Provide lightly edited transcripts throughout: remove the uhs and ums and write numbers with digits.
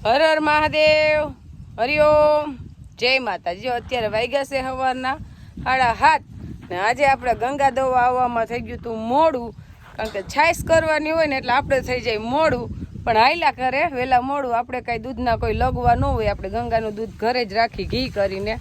હર હર મહાદેવ, હરિઓમ, જય માતાજી. જો અત્યારે વાગ્યા છે સવારના 7:30 ને આજે આપણે ગંગા દવા આવવામાં થઈ ગયું હતું મોડું, કારણ કે છાશ કરવાની હોય ને એટલે આપણે થઈ જાય મોડું. પણ હાયલા કરે વહેલા મોડું, આપણે કાંઈ દૂધના કોઈ લગવા ન હોય, આપણે ગંગાનું દૂધ ઘરે જ રાખી ઘી કરીને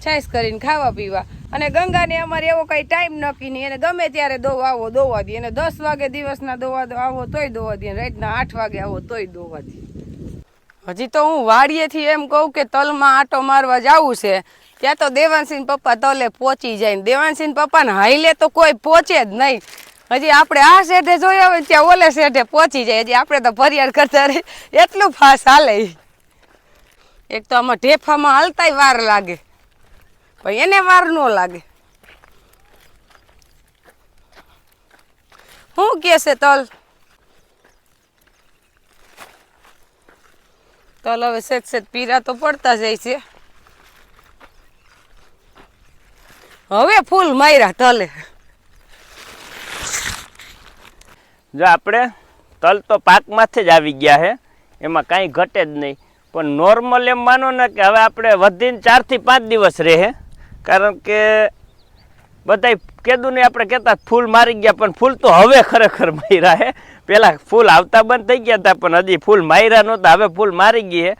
છાશ કરીને ખાવા પીવા. અને ગંગાને અમારે એવો કાંઈ ટાઈમ નક્કી નહીં, એને ગમે ત્યારે દોવા આવો દોવા દે, એને 10 વાગે દિવસના દોવા આવો તોય દોવા દે, રાતના 8 વાગે આવો તોય દોવા દે. હજી તો હું વાડીએથી એમ કહું કે તલમાં આટો મારવા જવું છે, ત્યાં તો દેવાંશીન પપ્પા તલે પહોંચી જાય ને દેવાંશીન પપ્પાને હાઈલે તો કોઈ પહોંચે જ નહીં. હજી આપણે આ શેઠે જોયા હોય ત્યાં ઓલે શેઠે પહોંચી જાય, હજી આપણે તો ફરિયાદ કરતા રહી, એટલું ફાસ હાલે. એક તો આમાં ઢેફામાં હાલતાય વાર લાગે, પણ એને વાર ન લાગે. શું કે છે તલ? તલ હવે સેજ પીરા તો પડતા જાય છે. હવે ફૂલ માર્યા તલે. જો આપણે તલ તો પાકમાંથી જ આવી ગયા છે, એમાં કાંઈ ઘટે જ નહીં. પણ નોર્મલ એમ માનો ને કે હવે આપણે વધીને 4 થી 5 દિવસ રહે, કારણ કે બધાય કીધું ને આપણે કહેતા ફૂલ મારી ગયા, પણ ફૂલ તો હવે ખરેખર માર્યા છે. પહેલાં ફૂલ આવતા બંધ થઈ ગયા હતા, પણ હજી ફૂલ માર્યા નહોતા, હવે ફૂલ મારી ગઈ છે.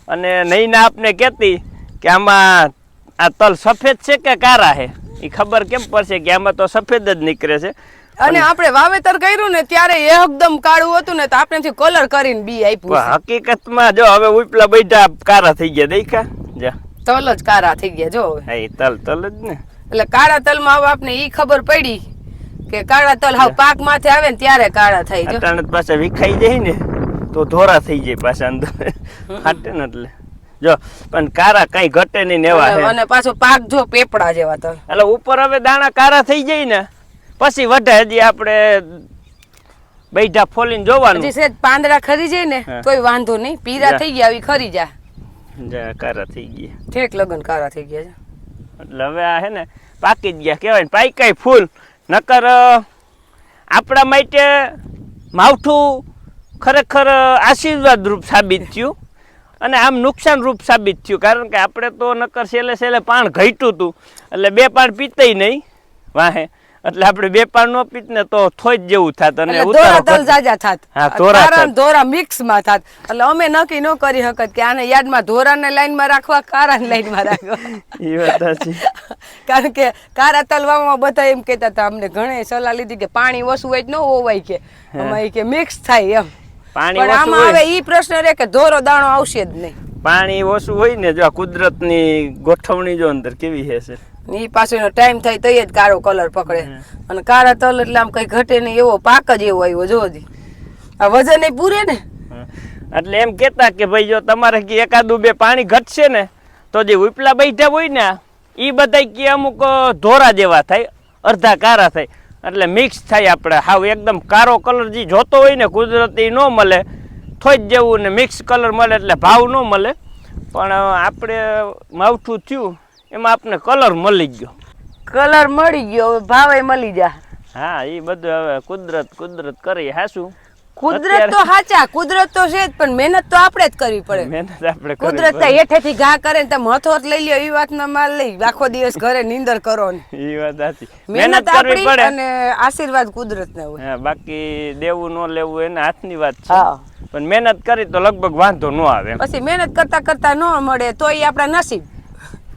અને નહીંના આપને કહેતી કે આમાં આ તલ સફેદ છે કે કારા છે, એ ખબર કેમ પડશે કે આમાં તો સફેદ જ નીકળે છે. અને આપણે વાવેતર કર્યું ને ત્યારે એકદમ કાળું હતું ને, તો આપણે કલર કરીને બી આપ્યું. હકીકતમાં જો હવે ઉપલા બેઠા કારા થઈ ગયા, દેખા જા તલ જ કારા થઈ ગયા. જો એ તલ તલ જ ને, એટલે કાળા તલમાં હવે આપણે ઈ ખબર પડી કે કાળા તલ હાવ પાક માથે આવે ને ત્યારે કાળા થઈ જાય. અટાણે પાછા વિખાઈ જાય ને તો ધોરા થઈ જાય પાછા અંદર ફાટે ને, એટલે જો પણ કારા કઈ ઘટે નહીં એવા છે. અને પાછો પાક જો પેપડા જેવા તલ, એટલે ઉપર હવે દાણા કારા થઈ જાય ને પછી વઢે. હજી આપણે બેઠા ફોલીને જોવાનું, હજી સેજ પાંદડા ખરી જાય ને તોય વાંધો નહીં. પીરા થઈ ગયા આવી ખરી જા કારા થઈ ગયા, ઠેક લગન કારા થઈ ગયા છે. એટલે હવે આ હે ને પાકી જ ગયા કહેવાય ને, પાકાય ફૂલ. નકર આપણા માટે માવઠું ખરેખર આશીર્વાદ રૂપ સાબિત થયું અને આમ નુકસાન રૂપ સાબિત થયું, કારણ કે આપણે તો નકર છેલ્લે પાણ ઘટ્યું હતું, એટલે 2 પાણ પીતાય નહીં વાહે, એટલે આપણે 2 પાણ નો પીત ને તો થોજ જેવું થાત અને ધોરા તલ જાજા થાત. હા, ધોરા મિક્સ માં થાત. એટલે અમે નક્કી ન કરી શકત કે આને યાદમાં ધોરાને લાઈન માં રાખવા, કારાને લાઈન માં રાખવા. એ વાત છે, કારણ કે કારા તલ વાવવામાં બધા એમ કહેતા હતા, અમને ઘણે સલાહ લીધી કે પાણી ઓછું હોય ન હોવાય, કે અમારે કે મિક્સ થાય એમ. પણ આમાં હવે ઈ પ્રશ્ન રહે કે ધોરો દાણો આવશે જ નહીં. પાણી ઓછું હોય ને, જો કુદરતની ગોઠવણી જો અંદર કેવી છે, ઈ પાછો ટાઈમ થાય તો જ કાળો કલર પકડે. અને કાળા તલ એટલે આમ કઈ ઘટે નહીં, એવો પાક જ એવો આવ્યો. જોજી આ વજન એ પૂરે ને, એટલે એમ કેતા કે ભાઈ જો તમારે કે 1-2 પાણી ઘટશે ને તો જે ઉપલા બેઠા હોય ને ઈ બધા કે અમુક ધોરા જેવા થાય, અડધા કારા થાય, એટલે મિક્સ થાય. આપણે હાવ એકદમ કારો કલર જે જોતો હોય ને કુદરતી ન મળે, થોજ જેવું ને મિક્સ કલર મળે એટલે ભાવ ન મળે. પણ આપણે માવઠું થયું એમાં આપણે કલર મળી ગયો, કલર મળી ગયો, હવે ભાવે મળી જા. હા, એ બધું હવે કુદરત કરી. હાશું કુદરત તો સાચા, કુદરત તો છે જ, પણ મહેનત તો આપણે જ કરવી પડે. મહેનત આપણે કુદરત હેઠેથી ઘા કરે ને તમે હથોટ લઈ લ્યો, એ વાતનો માલ લઈ આખો દિવસ ઘરે નીંદર કરો ને, એ વાત સાચી. મહેનત કરવી પડે અને આશીર્વાદ કુદરત ના હોય. હા, બાકી દેવું ન લેવું એના હાથની વાત છે. પણ મહેનત કરી તો લગભગ વાંધો ન આવે. પછી મહેનત કરતા ન મળે તો એ આપણા નસીબ.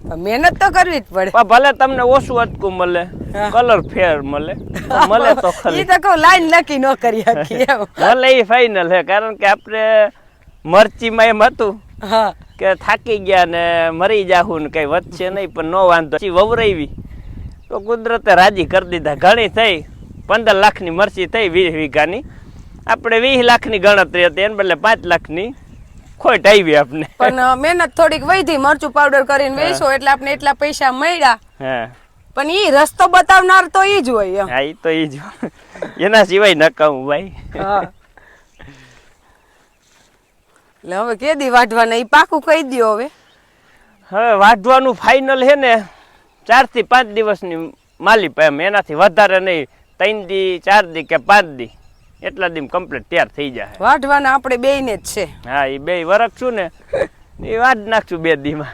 મહેનત તો કરવી જ પડે. ભલે તમને ઓછું અટકું મળે, કલર ફેર મળે તો ખરી. ઈ તો કહું લાઈન નક્કી ન કરી શકીએ એમ. ભલે એ ફાઇનલ છે, કારણ કે આપણે મરચીમાં એમ હતું કે થાકી ગયા ને મરી જાહું ને કઈ વધશે નહીં, પણ નો વાંધો. વવરાવી તો કુદરતે રાજી કરી દીધા. ઘણી થઈ 15 લાખની મરચી થઈ, 20 વીઘાની. આપણે 20 લાખની ગણતરી હતી, એને બદલે 5 લાખની ખોટ આવી આપણે. પણ મહેનત થોડીક વધી, મરચું પાવડર કરીને વેચો એટલે આપણે એટલા પૈસા મળ્યા. હા, પણ ઈ રસ્તો બતાવનાર તો ઈ જ હોય. હા, ઈ તો ઈ જ, એના સિવાય નકામું ભાઈ. એટલે હવે કેદી વાઢવાના ઈ પાકું કહી દયો. હવે વાઢવાનું ફાઇનલ છે ને 4 થી 5 દિવસની માલી એમ, એનાથી વધારે નહીં. 3 દી 4 દી કે 5 દી એટલા દી કમ્પ્લીટ તૈયાર થઈ જાય. વાઢવાના આપણે બેયને જ છે. હા, એ બે વરખ છું ને એ વાઢ નાખશું 2 દીમાં.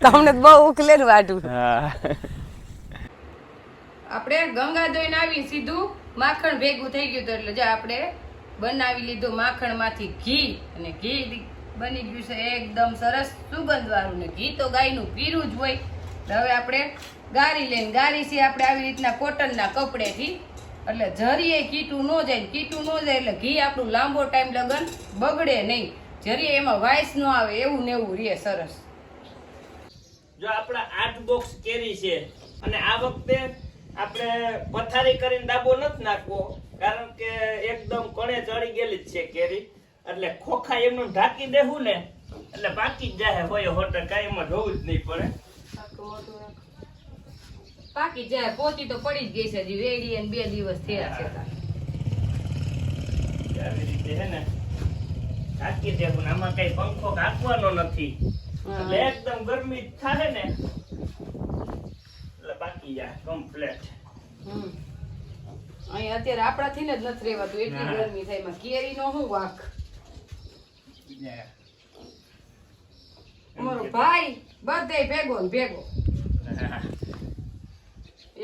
તમને બહુ ઉકલે ને વાઢવું. હા, આપણે ગંગા દોઈને આવી સીધું માખણ ભેગું થઈ ગયું હતું એટલે જો આપણે બનાવી લીધું માખણમાંથી ઘી અને ઘી બની ગયું છે એકદમ સરસ સુગંધ વાળું ને ઘી તો ગાયનું પીરું જ હોય. હવે આપણે ગારી લઈને ગારી છે આપણે આવી રીતના કોટનના કપડેથી એટલે જરીએ કીટું ન જાય કીટું ન જાય એટલે ઘી આપણું લાંબો ટાઈમ લગન બગડે નહીં જરીએ એમાં વાઇસ ન આવે એવું ને એવું રે સરસ. જો આપણા 8 બોક્સ કેરી છે અને આ વખતે આપણે પથારી કરીને દાબો નથી નાખવો કારણ કે એકદમ કણે ચડી ગયેલી જ છે કેરી એટલે ખોખા એમનું ઢાંકી દેવું ને એટલે પાકી જ જાય હોય હોટલ કાંઈ એમાં જોવું જ નહીં પડે. પાકી જાય પોતી તો પડી જ ગઈ છે હજી વેડી અને 2 દિવસ થયા છે આવી રીતે હે ને ઢાંકી દેવું ને આમાં કઈ પંખો કાપવાનો નથી એટલે એકદમ ગરમી થાય ને એટલે પાકી જાય કમ્પ્લીટ. અહીં અત્યારે આપણાથી જ નથી રહેવાતું એટલી ગરમી થાય એમાં કેરીનો શું વાંક. અમારો ભાઈ બધે ભેગો ને ભેગો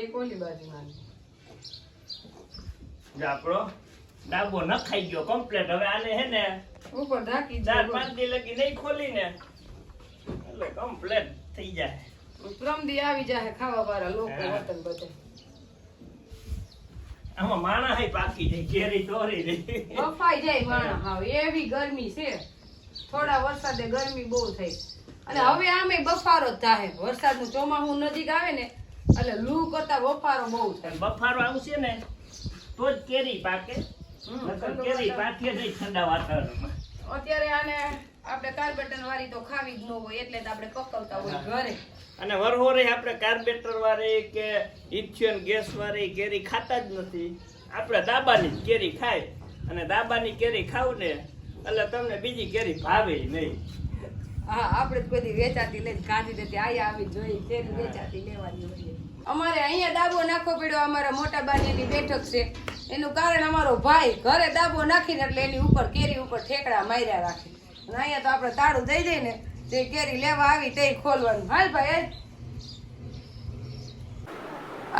એક ઓલી બાજુ આપણો ડાબો નખાઈ ગયો કમ્પ્લીટ. હવે આને હે ને ઉપર ઢાંકી 4-5 દી લગી નહીં ખોલી ને એટલે કમ્પ્લીટ થઈ જાય. પ્રમદી આવી જાય ખાવા વાળા લોકો વતન બધે આમાં માણસ પાકી જાય કેરી તોરી રહી બફાઈ જાય માણસ. હાવ એવી ગરમી છે થોડા વરસાદે ગરમી બહુ થઈ અને હવે આમે બફારો જ થાય. વરસાદનું ચોમાસું નજીક આવે ને એટલે લૂ કરતા બફારો બહુ થાય. બફારો આવશે ને તો જ કેરી પાકે નકર કેરી પાકે નહીં ઠંડા વાતાવરણમાં. અત્યારે આને આપણે કાર્બેટર વાળી તો ખાવી જ ન હોય એટલે તો આપણે પકવતા હોય ઘરે. અને વરહોરે આપણે કાર્બેટર વાળી કે ઇથિયોન ગેસ વાળી કેરી ખાતા જ નથી. આપણે દાબાની જ કેરી ખાય અને દાબાની કેરી ખાવ ને એટલે તમને બીજી કેરી ભાવે નહીં. હા આપણે બધી વેચાતી લઈને કાઢી દેતી આયા આવી જોઈ કેરી વેચાતી લેવાની હોય. અમારે અહીંયા દાબો નાખવો પડ્યો અમારા મોટા બાની બેઠક છે એનું કારણ અમારો ભાઈ ઘરે દાબો નાખીને એટલે એની ઉપર કેરી ઉપર ઠેકડા માર્યા રાખે અને અહીંયા તો આપણે તાળું દઈ દઈએ ને જે કેરી લેવા આવી તે ખોલવાનું. હાલ ભાઈ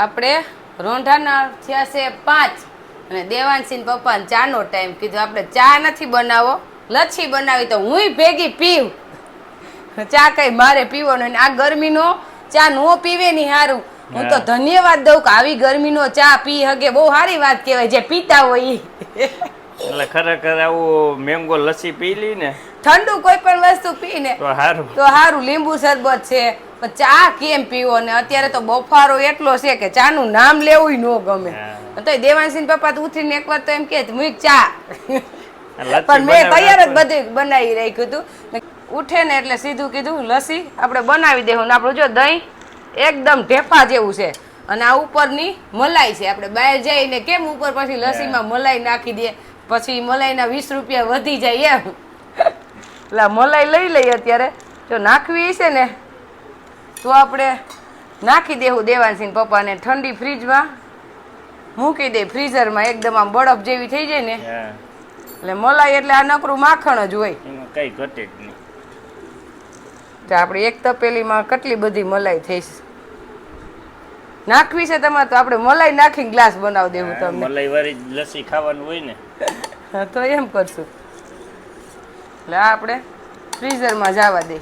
આપણે રોંઢાના થયા છે 5 અને દેવાંશીન પપ્પાને ચાનો ટાઈમ કીધું આપણે ચા નથી બનાવો લચ્છી બનાવી તો હુંય ભેગી પીવ. ચા કઈ મારે પીવાનો આ ગરમીનો ચા નો પીવે નહીં સારું. હું તો ધન્યવાદ દઉં કે આવી ગરમીનો ચા પી હગે બહુ સારી વાત કહેવાય જે પીતા હોય એટલે ખરેખર આવું મેંગો લસ્સી પી લી ને ઠંડુ કોઈ પણ વસ્તુ પીને તો સારું. લીંબુ શરબત છે પણ ચા કેમ પીવો ને અત્યારે તો બફારો એટલો છે કે ચા નું નામ લેવું ન ગમે. તો દેવાંશી પપ્પા તો ઉઠીને એક વાર તો એમ કે મૂક ચા પણ મેં તૈયાર જ બધું બનાવી રાખ્યું હતું. ઉઠે ને એટલે સીધું કીધું લસ્સી આપણે બનાવી દેવું ને આપણું જો દહીં એકદમ ઢેફા જેવું છે અને આ ઉપરની મલાઈ છે. આપણે બહાર જઈને કેમ ઉપર પછી લસ્સીમાં મલાઈ નાખી દે પછી મલાઈના 20 રૂપિયા વધી જાય એમ એટલે મલાઈ લઈ લઈએ અત્યારે જો નાખવી છે ને તો આપણે નાખી દેવું દેવાંશી પપ્પાને ઠંડી ફ્રીજમાં મૂકી દે ફ્રીઝરમાં એકદમ આમ બરફ જેવી થઈ જાય ને એટલે મલાઈ એટલે આ નકરું માખણ જ હોય કઈ ઘટે જ નહીં. તો આપણે એક તપેલીમાં કેટલી બધી મલાઈ થઈ છે નાખવી છે તમારે તો આપણે મલાઈ નાખીને ગ્લાસ બનાવી દેવું તમને. મલાઈ વાળી લસ્સી ખાવાનું હોય ને તો એમ કરશું એટલે આપણે ફ્રીઝરમાં જવા દે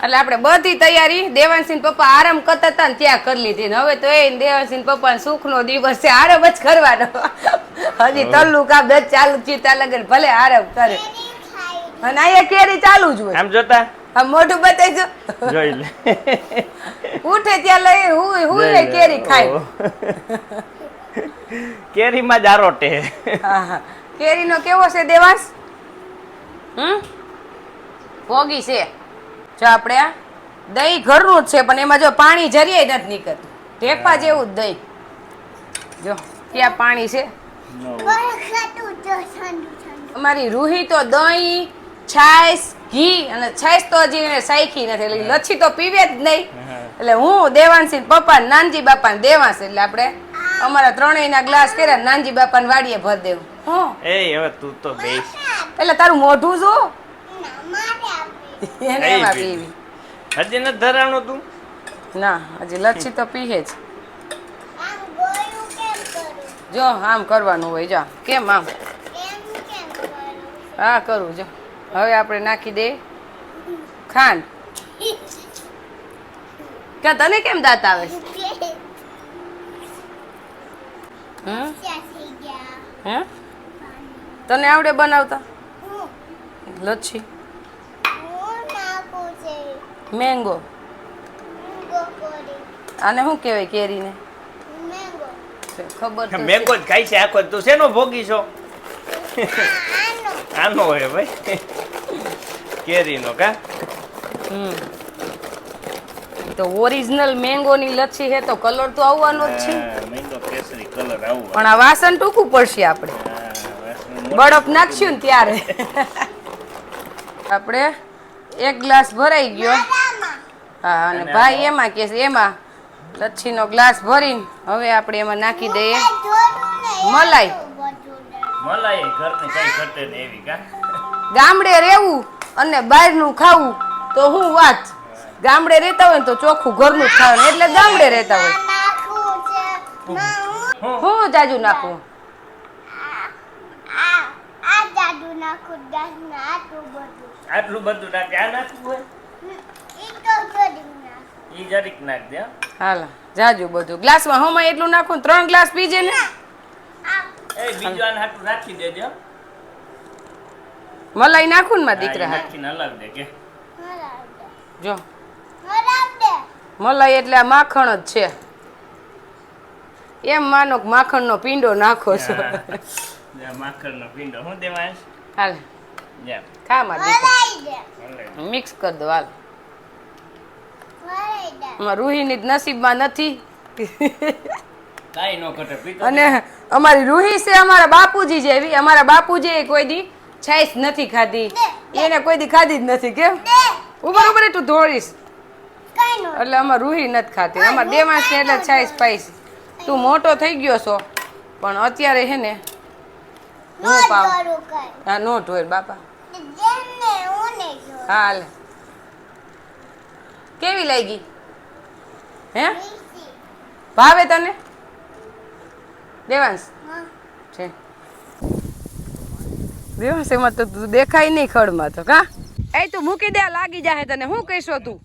એટલે આપણે બધી તૈયારી દેવાંશી પપ્પા આરામ કરતા હતા ને ત્યાં કરી લીધી ને હવે તો એ દેવાંશી પપ્પા સુખનો દિવસ છે આરામ જ કરવાનો. હજી તલ્લું કામ જ ચાલુ ચીતા લગન ભલે આરામ કરે અને અહીંયા કેરી ચાલુ જ હોય. આમ જોતા આમ મોઢું બતાવી જોઈ લે ઉઠે ત્યાં લઈ હું કેરી ખાય કેરીમાં જ આરોટે. કેરીનો કેવો છે દેવાંશ? ભોગી છે. જો આપણે આ દહીં ઘરનું જ છે પણ એમાં જો પાણી જરીએ નથી નીકળતું ઢેફા જેવું જ દહીં. જો ત્યાં પાણી છે. અમારી રૂહી તો દહીં છાશ ઘી અને છાશ તો હજી એને સાયખી નથી એટલે લચ્છી તો પીવે જ નહીં. એટલે હું દેવાંશી પપ્પા નાનજી બાપા ને દેવાંશ એટલે આપણે અમારા ત્રણેયના ગ્લાસ કર્યા નાનજી બાપાને વાડીએ ભર દેવું હો એ હવે તું તો બેસ. એટલે તારું મોઢું જો એને એ એમાં પી. પીવી હજી નથી ધરાણું તું? ના હજી લચ્છી તો પીએ જ જો આમ કરવાનું હોય જો કેમ આમ હા કરું જો હવે આપણે નાખી દે ખાંડ કે તને કેમ દાંત આવે છે? હમ? હે તને આવડે બનાવતા લચ્છી મેંગો આને શું કહેવાય કેરીને ખબર તો છે. મેંગો જ ખાઈ છે આખો. તું શેનો ભોગી છો? આનો હોય ભાઈ, કેરીનો કા. હમ તો ઓરિજિનલ મેંગોની લચ્છી છે તો કલર તો આવવાનો જ છે હા, મેંગો કેસરી કલર આવું. પણ આ વાસણ ટૂંકું પડશે આપણે બરફ નાખશું ને ત્યારે આપણે એક ગ્લાસ ભરાઈ ગયો હા અને ભાઈ એમાં કે છે એમાં લચ્છીનો ગ્લાસ ભરીને હવે આપણે એમાં નાખી દઈએ મલાઈ મલાઈ ઘરની કઈ ઘટે ને એવી કા. ગામડે રહેવું અને બહારનું ખાવું તો હું વાત ગામડે રહેતા હોય ને તો ચોખ્ખું ઘરનું જ ખાવાનું એટલે ગામડે રહેતા હોય હું જાજુ નાખું આટલું બધું નાખે. આ નાખવું હોય ઈ જરીક નાખ દે હો. હાલ જાજુ બધું ગ્લાસમાં હમાં એટલું નાખું 3 ગ્લાસ પીજે ને એ બીજું આને હાટું રાખી દેજે હો. મલાઈ નાખું ને મારા હા, ઈ દીકરા હાથ નાખીને હલાવી દે કે. જો મલાઈ એટલે આ માખણ જ છે એમ માનો કે માખણનો પીંડો નાખો છો હા. જા માખણનો પીંડો હું દેવા હાલ જા ખા મારા દીકરા હલે. મિક્સ કરી દો હાલ અમાર રૂહીની જ નસીબમાં નથી કાઈ નો ઘટે પીતો. અને અમારી રૂહી છે અમારા બાપુજી જેવી અમારા બાપુજી કોઈ દી છાઈસ નથી ખાધી એને કોઈ દી ખાધી જ નથી કેમ ઉભર ઉભર તું ધોળીશ એટલે અમાર રૂહી નથી ખાતી અમાર દેવાંશ ને એટલે છાઈસ પાઈશ તું મોટો થઈ ગયો છો પણ અત્યારે હે ને નો પાવ હા નો ઢોર બાપા હાલ કેવી લાગી હે ભાવે તને દેવાંશ છે દેવાંશ એમાં તો તું દેખાય નહીં ખડમાં તો કા એ તું મૂકી દે લાગી જાય તને શું કહીશો તું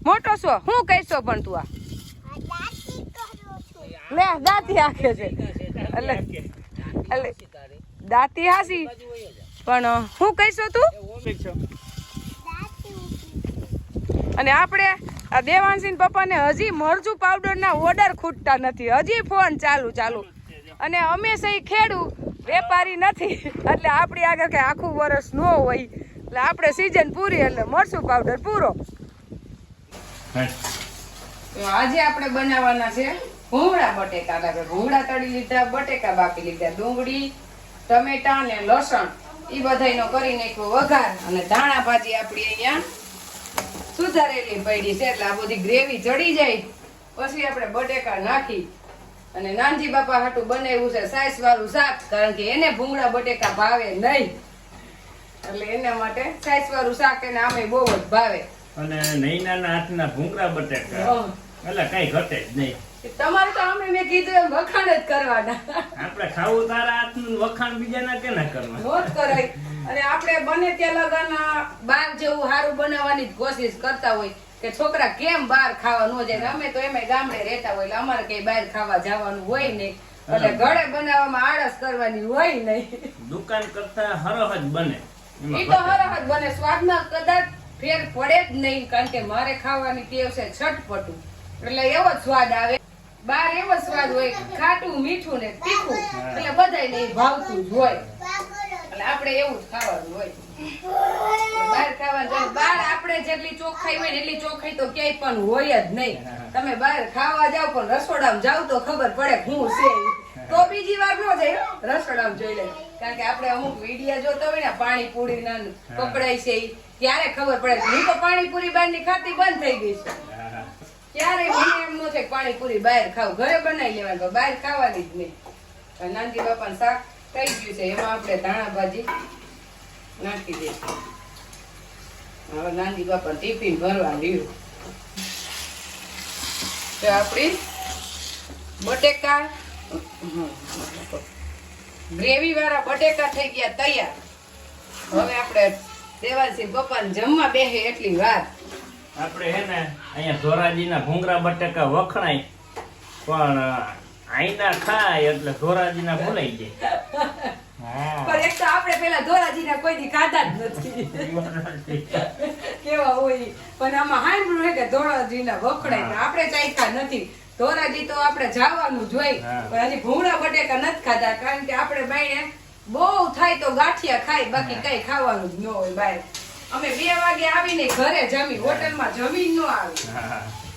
મોટો છો શું કહીશો પણ તું આ લે દાંતી આખે છે એટલે દાંતી હાસી પણ શું કહીશો તું અને આપણે આ દેવાંશી પપ્પાને હજી મરચું પાવડરના ઓર્ડર ખૂટતા નથી હજી ફોન ચાલુ અને અમે સહી ખેડૂ વેપારી નથી એટલે આપણી આગળ કઈ આખું વર્ષ ન હોય એટલે આપણે સીઝન પૂરી એટલે મરચું પાવડર પૂરો તો આજે આપણે બનાવવાના છે ભૂંગળા બટેકા લાગે ભૂંગળા તળી લીધા બટેકા બાફી લીધા ડુંગળી ટમેટા અને લસણ એ બધાયનો કરી નાખ્યો વઘાર અને ધાણા ભાજી આપણી અહીંયા સુધારેલી પડી છે એટલે આ બધી ગ્રેવી ચડી જાય પછી આપણે બટેકા નાખી અને નાનજી બાપા હાટું બનાવ્યું છે સાઈસ વાળું શાક કારણ કે એને ભૂંગળા બટેકા ભાવે નહીં એટલે એના માટે સાઈસ વાળું શાક એને આમે બહુ જ ભાવે અને નૈનાના હાથના ભૂંગળા બટેકા એટલે કઈ ઘટે જ નહીં. તમારે તો અમે મેં કીધું એમ વખાણ જ કરવાના આપણે ખાવું તારા હાથનું વખાણ બીજાના કેના કરવા. નોટ કરાય અને આપણે બને ત્યાં લગન બાર જેવું સારું બનાવવાની જ કોશિશ કરતા હોય કે છોકરા કેમ બહાર ખાવા ન જાય અમે તો એમાં ગામડે રહેતા હોય એટલે અમારે કઈ બહાર ખાવા જવાનું હોય નહીં એટલે ઘરે બનાવવામાં આળસ કરવાની હોય નહીં દુકાન કરતા હરહ જ બને. ઈ તો હરહત બને સ્વાદમાં કદાચ ફેર પડે જ નહીં કારણ કે મારે ખાવાની ટેવ છે છટપટું એટલે એવો જ સ્વાદ આવે બાર એવો સ્વાદ હોય ખાટું મીઠું ને તીખું એટલે બધાયને ઈ ભાવતું જ હોય એટલે આપણે એવું જ ખાવાનું હોય બહાર ખાવા જાય બહાર આપણે જેટલી ચોખ્ખાઈ હોય ને એટલી ચોખ્ખાઈ તો ક્યાંય પણ હોય જ નહીં તમે બહાર ખાવા જાવ પણ રસોડામાં જાવ તો ખબર પડે હું છે તો બીજી વાર ન જાય રસોડામાં જોઈ લે કારણ કે આપણે અમુક વિડીયો જોતો હોય ને પાણીપુરી ના પકડાય છે ઈ ત્યારે ખબર પડે હું તો પાણીપુરી બહારની ખાતી બંધ થઈ ગઈ છે ક્યારે મને એમ ન થાય પાણીપુરી બહાર ખાવ, ઘરે બનાવી લેવાનું, પણ બહાર ખાવાની જ નહીં. નાનજી બાપાનું શાક થઈ ગયું છે, એમાં આપણે ધાણા ભાજી નાખી દઈશું. હવે નાનજી બાપા ટિફિન ભરવા રહ્યું તો આપણી બટેકા ગ્રેવી વાળા બટેકા થઈ ગયા તૈયાર. હવે આપણે દેવાલસિંહ પપ્પાને જમવા બેસે એટલી વાર. આપણે હે ને અહીંયા ધોરાજીના ભૂંગરા બટેકા વખણાય પણ આઈના ખાય એટલે ધોરાજીના ભૂલાઈ જાય. પણ એક તો આપણે પેલા ધોરાજીના કોઈ દી ખાધા જ નથી કેવા હોય. પણ આમાં સાંભળ્યું હે કે ધોરાજીના વખણાય પણ આપણે ચાખ્યા નથી. ધોરાજી તો આપણે જવાનું જોઈ, પણ હજી ભૂંગળા બટેકા નથી ખાધા, કારણ કે આપણે બાઈને બહુ થાય તો ગાંઠિયા ખાય, બાકી કઈ ખાવાનું જ ન હોય બહાર. અમે 2 વાગે આવીને ઘરે જમી, હોટલમાં જમી ન આવી,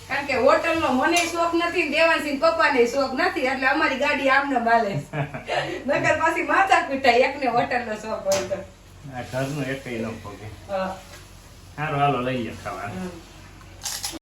કારણ કે હોટલનો મને શોખ નથી, દેવાનસિંહ પપ્પાને શોખ નથી, એટલે અમારી ગાડી આમને બાલે. નકર પાછી માથા પીટાય, એકને હોટલનો શોખ હોય તો. ઘરનું એકઈ ન પોગે. હા સારું હાલો લઈએ ખાવાનું.